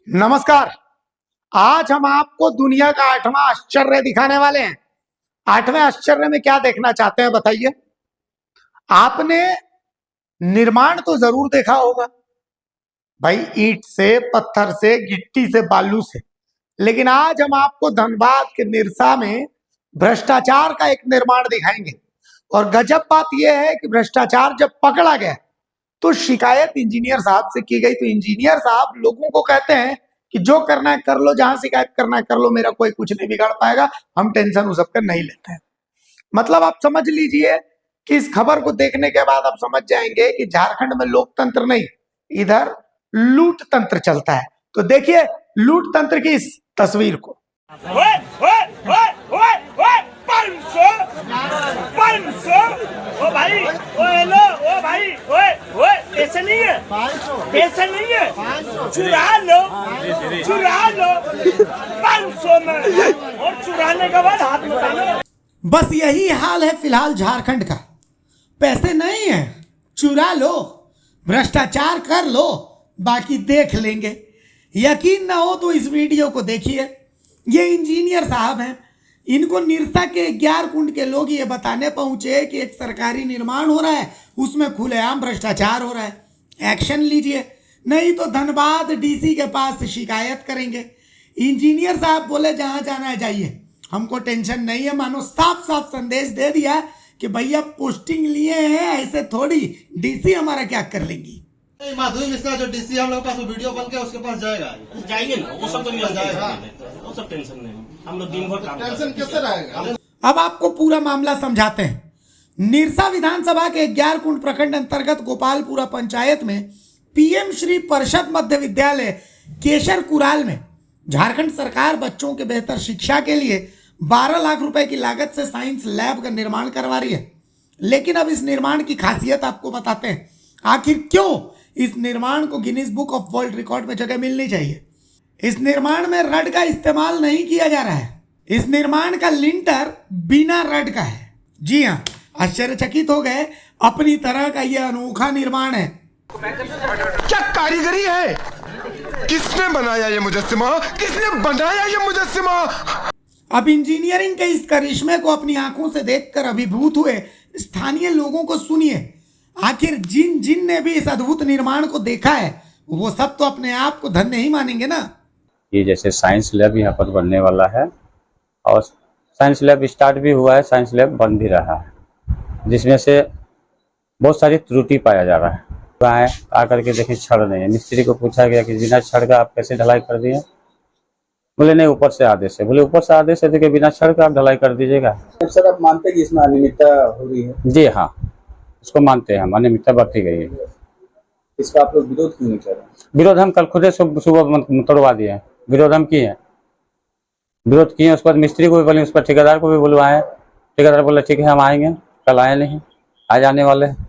नमस्कार। आज हम आपको दुनिया का 8वां आश्चर्य दिखाने वाले हैं। 8वें आश्चर्य में क्या देखना चाहते हैं बताइए। आपने निर्माण तो जरूर देखा होगा भाई, ईंट से, पत्थर से, गिट्टी से, बालू से। लेकिन आज हम आपको धनबाद के निरसा में भ्रष्टाचार का एक निर्माण दिखाएंगे। और गजब बात यह है कि भ्रष्टाचार जब पकड़ा गया तो शिकायत इंजीनियर साहब से की गई। तो इंजीनियर साहब लोगों को कहते हैं कि जो करना है कर लो, जहां शिकायत करना है कर लो, मेरा कोई कुछ नहीं बिगाड़ पाएगा, हम टेंशन उस सबका नहीं लेते हैं। मतलब आप समझ लीजिए कि इस खबर को देखने के बाद आप समझ जाएंगे कि झारखंड में लोकतंत्र नहीं, इधर लूट तंत्र चलता है। तो देखिए लूट तंत्र की इस तस्वीर को। ओ भाई, ओ हेलो, ओ भाई, ओए ऐसे नहीं है, ऐसे नहीं है, चुरा लो 500 में, और चुराने के बाद हाथ में। बस यही हाल है फिलहाल झारखंड का। पैसे नहीं है, चुरा लो, भ्रष्टाचार कर लो, बाकी देख लेंगे। यकीन ना हो तो इस वीडियो को देखिए। ये इंजीनियर साहब हैं, इनको निरसा के 11 कुंड के लोग ये बताने पहुंचे कि एक सरकारी निर्माण हो रहा है, उसमें खुलेआम भ्रष्टाचार हो रहा है, एक्शन लीजिए, नहीं तो धनबाद डीसी के पास शिकायत करेंगे। इंजीनियर साहब बोले जहां जाना है जाइए, हमको टेंशन नहीं है। मानो साफ साफ संदेश दे दिया कि भैया पोस्टिंग लिए हैं, ऐसे थोड़ी डीसी हमारा क्या कर लेंगी। माधुरी मिश्रा जो डीसी हम लोग के पास वीडियो बन के उसके पास जाएंगे ना, वो सब तो नहीं जाएगा, वो सब टेंशन नहीं, हम लोग दिन भर काम टेंशन कैसे रहेगा। अब आपको पूरा मामला समझाते हैं। निरसा विधानसभा के 11 कुंड प्रखंड अंतर्गत गोपालपुरा पंचायत में पीएम श्री परिषद मध्य विद्यालय केशर कुराल में झारखंड सरकार बच्चों के बेहतर शिक्षा के लिए 12 लाख रुपए की लागत से साइंस लैब का निर्माण करवा रही है। लेकिन अब इस निर्माण की खासियत आपको बताते हैं। आखिर क्यों इस निर्माण को Guinness book of world record में जगह मिलनी चाहिए। इस निर्माण में रड का इस्तेमाल नहीं किया जा रहा है। इस निर्माण का लिंटर बिना रड का है। जी हाँ, आश्चर्यचकित हो गए, अपनी तरह का यह अनोखा निर्माण है। क्या कारीगरी है, किसने बनाया ये मुजस्सिमा, किसने बनाया ये मुजस्सिमा। अब इंजीनियरिंग के इस करिश्मे को अपनी आंखों से देखकर अभिभूत हुए स्थानीय लोगों को सुनिए। आखिर जिन ने भी इस अद्भुत निर्माण को देखा है वो सब तो अपने आप को धन्य ही मानेंगे ना। ये जैसे साइंस लैब यहाँ पर बनने वाला है और साइंस लैब स्टार्ट भी हुआ है, साइंस लैब बन भी रहा है, जिसमें से बहुत सारी त्रुटि पाया जा रहा है। वहाँ आकर के देखिए छड़ नहीं है। मिस्त्री को पूछा गया कि बिना छड़ का आप कैसे ढलाई कर दिए। बोले नहीं, ऊपर से आदेश है। बोले ऊपर से आदेश है, देखिए बिना छड़ का आप ढलाई कर दीजिएगा। सर आप मानते हैं कि इसमें अनियमितता हो रही है? जी हाँ, इसको मानते हैं हम, अनियमितता बरती गई है। इसका आप लोग विरोध क्यों नहीं कर रहे? विरोध हम कल खुद सुबह तोड़वा दिए हैं। विरोध हम किए हैं, विरोध किए। उसके बाद मिस्त्री को भी बोले, उस पर ठेकेदार को भी बुलवाए। ठेकेदार बोला ठीक है हम आएंगे। कल आए नहीं, आज आने वाले हैं।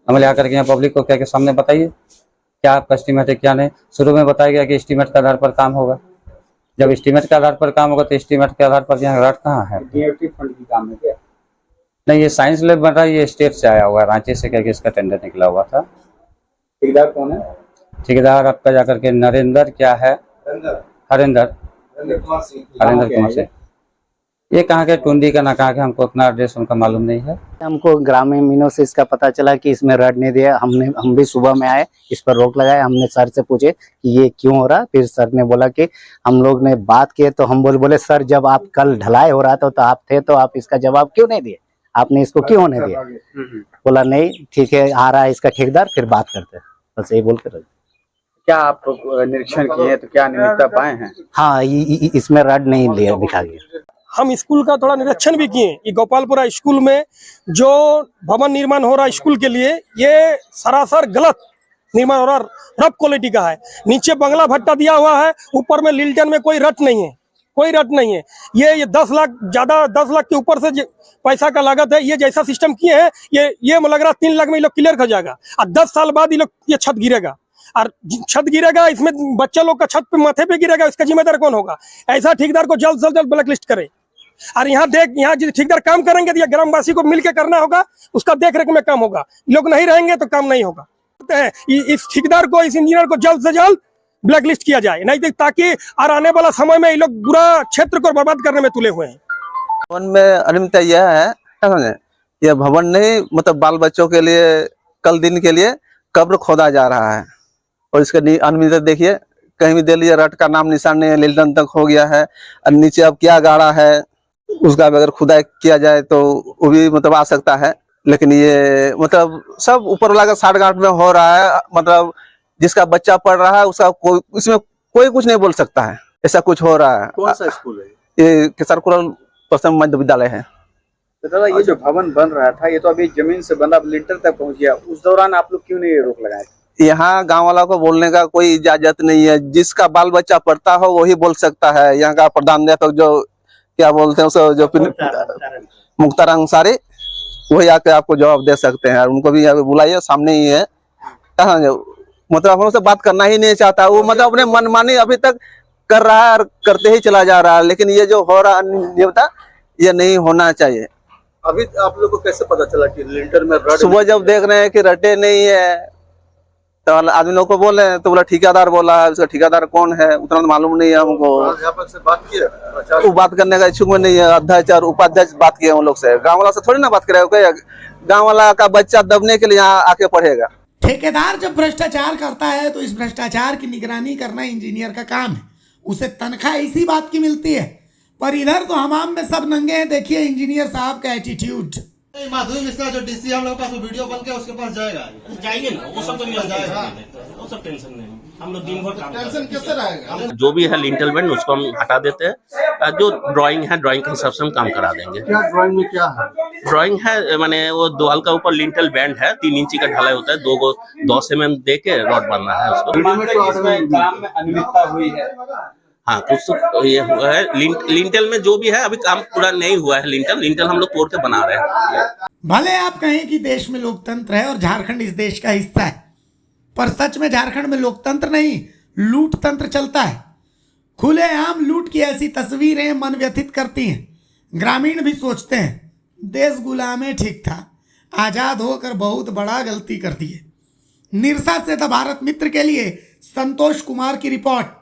हमें आकर के यहाँ पब्लिक को क्या के सामने बताइए क्या आपका एस्टीमेट है क्या नहीं। शुरू में बताया गया कि एस्टीमेट के आधार पर काम होगा। जब एस्टीमेट के आधार पर काम होगा तो एस्टीमेट के आधार पर यहाँ रट कहाँ है? डीएफटी फंड की काम है क्या? नहीं, ये साइंस लैब बन रहा है, ये स्टेट से आया हुआ है, रांची से क्या इसका टेंडर निकला हुआ था। ठेकेदार कौन है? ठेकेदार आपका जाकर के नरेंद्र क्या है, हरेंद्र कुमार से। ये कहाँ के टुंडी का ना कहाँ के, हमको उतना एड्रेस उनका मालूम नहीं है। हमको ग्रामीणों से इसका पता चला कि इसमें रड नहीं दिया। हम भी सुबह में आए, इस पर रोक लगाए। हमने सर से पूछे कि ये क्यों हो रहा। फिर सर ने बोला कि हम लोग ने बात किए तो हम बोले सर जब आप कल ढलाई हो रहा था तो आप थे, तो आप इसका जवाब क्यों नहीं दिए, आपने इसको क्यों नहीं दिया। बोला नहीं ठीक है, आ रहा है इसका ठेकेदार, फिर बात करते हैं। बस यही बोल कर। क्या आप निरीक्षण किए तो क्या अनियमितता पाए हैं? हाँ, इसमें रड नहीं दिया, दिखा गया। हम स्कूल का थोड़ा निरीक्षण भी किए। ये गोपालपुरा स्कूल में जो भवन निर्माण हो रहा है स्कूल के लिए, ये सरासर गलत निर्माण हो रहा, रफ क्वालिटी का है। नीचे बंगला भट्टा दिया हुआ है, ऊपर में लिल्टन में कोई रट नहीं है, कोई रट नहीं है। ये 10 लाख ज्यादा, 10 लाख के ऊपर से पैसा का लागत है। ये जैसा सिस्टम किए हैं, ये लग रहा 3 लाख में ये लोग क्लियर कर जाएगा। और 10 साल बाद ये छत गिरेगा, और छत गिरेगा, इसमें बच्चा लोग का छत पे माथे पे गिरेगा, इसका जिम्मेदार कौन होगा? ऐसा ठेकेदार को जल्द से जल्द ब्लैक लिस्ट करे। और यहाँ जो ठेकेदार काम करेंगे तो ग्रामवासी को मिलकर करना होगा, उसका देख रेख में काम होगा। लोग नहीं रहेंगे तो काम नहीं होगा। इस ठेकेदार को, इस इंजीनियर को जल्द से जल्द ब्लैक लिस्ट किया जाए, नहीं तो ताकि और आने वाला समय में ये लोग पूरा क्षेत्र को बर्बाद करने में तुले हुए हैं। भवन में अनियमितता यह है, क्या समझे, यह भवन नहीं मतलब बाल बच्चों के लिए कल दिन के लिए कब्र खोदा जा रहा है और इसके अनियमितता देखिए, कहीं भी दे लीजिए रट का नाम निशान नहीं है, लिल्टन तक हो गया है और नीचे अब क्या गाड़ा है उसका अगर खुदाई किया जाए तो वो भी मतलब आ सकता है, लेकिन ये मतलब सब ऊपर वाला का साठ गांठ में हो रहा है, मतलब जिसका बच्चा पढ़ रहा है उसका कोई इसमें कोई कुछ नहीं बोल सकता है, ऐसा कुछ हो रहा है। कौन सा स्कूल है? ये केसरकुरल प्रथम मध्य विद्यालय है। तो दादा ये जो भवन बन रहा था ये तो अभी जमीन से बंधा लिंटर तक पहुंच गया, उस दौरान आप लोग क्यों नहीं रोक लगाए? यहाँ गांव वाला को बोलने का कोई इजाजत नहीं है, जिसका बाल बच्चा पढ़ता हो वही बोल सकता है। यहाँ का प्रधानाध्यापक जो क्या बोलते हैं उसको जो मुख्तार अंसारी वही आके आपको जवाब दे सकते हैं, उनको भी बुलाइए, सामने ही है। मतलब हम लोग से बात करना ही नहीं चाहता वो, मतलब अपने मनमानी अभी तक कर रहा है और करते ही चला जा रहा है, लेकिन ये जो हो रहा है ये नहीं होना चाहिए। अभी आप लोग को कैसे पता चला कि लिंटर में रड? सुबह जब देख रहे हैं कि रटे नहीं है तो आदमी लोग को बोले तो बोला ठेकेदार बोला है, उसका ठेकेदार कौन है उतना तो मालूम नहीं है हमको। अध्यापक से बात किया? वो बात करने का इच्छुक में नहीं है, अध्यक्ष और उपाध्यक्ष बात किए उन लोग से, गांव वाला से थोड़ी ना बात करे, गांव वाला का बच्चा दबने के लिए यहाँ आके पढ़ेगा। ठेकेदार जब भ्रष्टाचार करता है तो इस भ्रष्टाचार की निगरानी करना इंजीनियर का काम है, उसे तनख्वाह इसी बात की मिलती है। पर इधर तो हमाम में सब नंगे हैं, देखिए इंजीनियर साहब का एटीट्यूड। माधुरी मिश्रा जो डीसी हम लोग के पास वो वीडियो बन के उसके पास जाएगा, जाएंगे ना, वो सब तो नहीं जाएगा, वो सब टेंशन नहीं, हम लोग दिन भर काम टेंशन कैसे रहेगा? जो भी है लिंटल बैंड उसको हम हटा देते हैं, जो ड्राइंग है ड्राइंग के हिसाब से हम काम करा देंगे। क्या ड्राइंग में क्या है? ड्राइंग है माने वो दीवार का ऊपर लिंटल बैंड है, 3 इंची का ढलाई होता है, 10 mm दे के रॉड बनना है उसको। काम में अनियमितता हुई है? हाँ कुछ तो ये हुआ है, लिंटल में जो भी है अभी काम पूरा नहीं हुआ है। लिंटल हम लोग तोड़ के बना रहे हैं। भले आप कहें कि देश में लोकतंत्र है और झारखंड इस देश का हिस्सा है, पर सच में झारखंड में लोकतंत्र नहीं लूट तंत्र चलता है। खुलेआम लूट की ऐसी तस्वीरें मन व्यथित करती हैं। ग्रामीण भी सोचते हैं देश गुलामे ठीक था, आजाद होकर बहुत बड़ा गलती कर दी है। निरसा से द भारत मित्र के लिए संतोष कुमार की रिपोर्ट।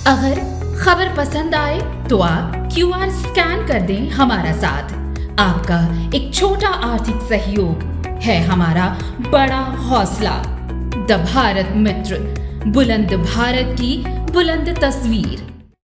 अगर खबर पसंद आए तो आप QR स्कैन कर दें हमारा साथ। आपका एक छोटा आर्थिक सहयोग है हमारा बड़ा हौसला। द भारत मित्र, बुलंद भारत की बुलंद तस्वीर।